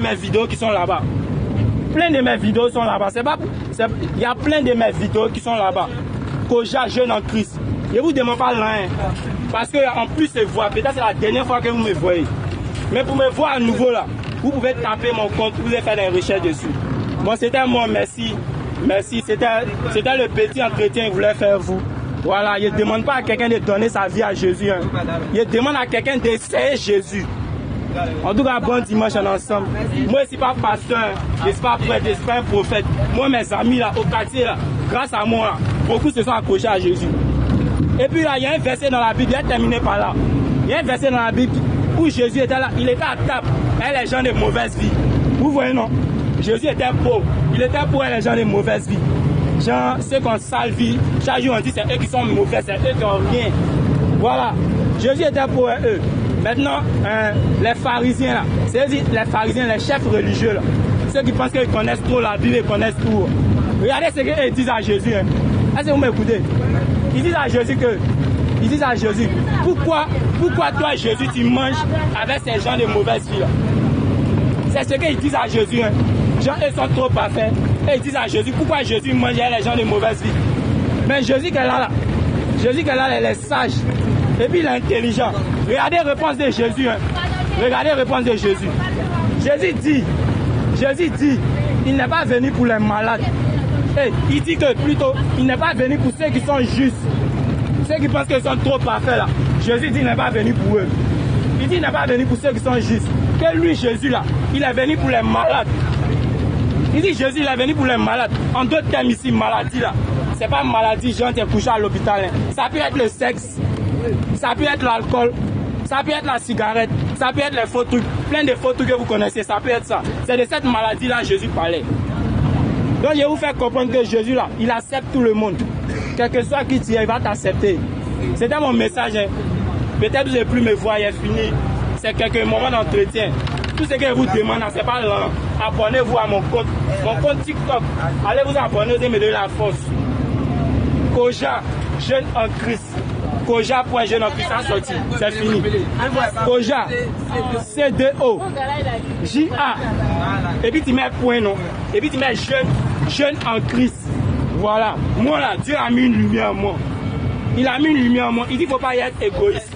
Mes vidéos qui sont là-bas. Plein de mes vidéos sont là-bas. Il y a plein de mes vidéos qui sont là-bas. Koja jeune en Christ. Je ne vous demande pas rien. Parce qu'en plus, se voit. Peut-être c'est la dernière fois que vous me voyez. Mais pour me voir à nouveau là, vous pouvez taper mon compte, vous pouvez faire des recherches dessus. Bon, c'était moi, merci. Merci. C'était le petit entretien que je voulais faire vous. Voilà, je ne demande pas à quelqu'un de donner sa vie à Jésus. Hein. Je demande à quelqu'un d'essayer Jésus. En tout cas, bon dimanche en ensemble. Moi, je ne suis pas pasteur, je ne suis pas prêtre, je ne suis pas un prophète. Moi, mes amis là, au quartier, là, grâce à moi, là, beaucoup se sont accrochés à Jésus. Et puis là, il y a un verset dans la Bible, il est terminé par là. Il y a un verset dans la Bible où Jésus était là, il était à table avec les gens de mauvaise vie. Vous voyez, non? Jésus était pauvre, il était pauvre avec les gens de mauvaise vie. Genre, ceux qui ont sale vie, chaque jour on dit c'est eux qui sont mauvais, c'est eux qui n'ont rien. Voilà, Jésus était pauvre avec eux. Maintenant, les pharisiens là, c'est-à-dire les pharisiens, les chefs religieux là, ceux qui pensent qu'ils connaissent trop la Bible, ils connaissent tout. Regardez ce qu'ils disent à Jésus. Hein. Est-ce que vous m'écoutez? Ils disent à Jésus pourquoi toi Jésus tu manges avec ces gens de mauvaise vie là? C'est ce qu'ils disent à Jésus. Hein. Gens ils sont trop parfaits. Et ils disent à Jésus pourquoi Jésus mange avec les gens de mauvaise vie. Mais Jésus qui est là, Jésus qui est là, il est sage. Et puis il est intelligent. Regardez la réponse de Jésus. Hein. Regardez la réponse de Jésus. Jésus dit, il n'est pas venu pour les malades. Et il dit que plutôt, il n'est pas venu pour ceux qui sont justes. Ceux qui pensent qu'ils sont trop parfaits là. Jésus dit il n'est pas venu pour eux. Il dit il n'est pas venu pour ceux qui sont justes. Que lui, Jésus là, il est venu pour les malades. Il dit Jésus il est venu pour les malades. En d'autres termes ici, maladie là. C'est pas maladie, genre t'es couché à l'hôpital. Hein. Ça peut être le sexe. Ça peut être l'alcool, ça peut être la cigarette, ça peut être les faux trucs, plein de faux trucs que vous connaissez, ça peut être ça. C'est de cette maladie-là Jésus parlait. Donc je vais vous faire comprendre que Jésus là, il accepte tout le monde. Quel que soit qui tu es, il va t'accepter. C'était mon message. Hein. Peut-être que vous n'allez plus me voir, il est fini. C'est quelques moments d'entretien. Tout ce que je vous demande, c'est pas lent. Abonnez-vous à mon compte TikTok. Allez vous abonner, vous allez me donner la force. Koja, jeune en Christ. Koja.jeune en Christ, ça sorti. C'est fini. Koja, C-D-O, J-A. Et puis tu mets point, non? Et puis tu mets jeune en Christ. Voilà. Moi là, Dieu a mis une lumière en moi. Il a mis une lumière en moi. Il dit qu'il ne faut pas y être égoïste.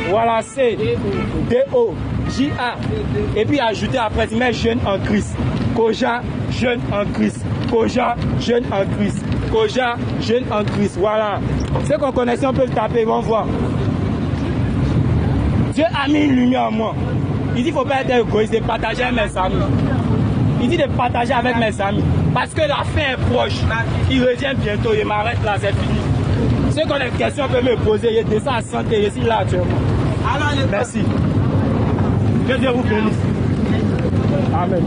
Voilà, C-D-O, J-A. Et puis ajouter après, tu mets jeune en Christ. Koja, jeune en Christ. Koja, jeune en Christ. Koja, jeune en Christ. Voilà. Ceux qu'on connaissait, on peut le taper, ils vont voir. Dieu a mis une lumière en moi. Il dit qu'il ne faut pas être égoïste, de partager avec mes amis. Il dit de partager avec mes amis. Parce que la fin est proche. Il revient bientôt, il m'arrête là, c'est fini. Ceux qui ont des questions peuvent me poser. Je descends à santé, je suis là actuellement. Merci. Que Dieu vous bénisse. Amen.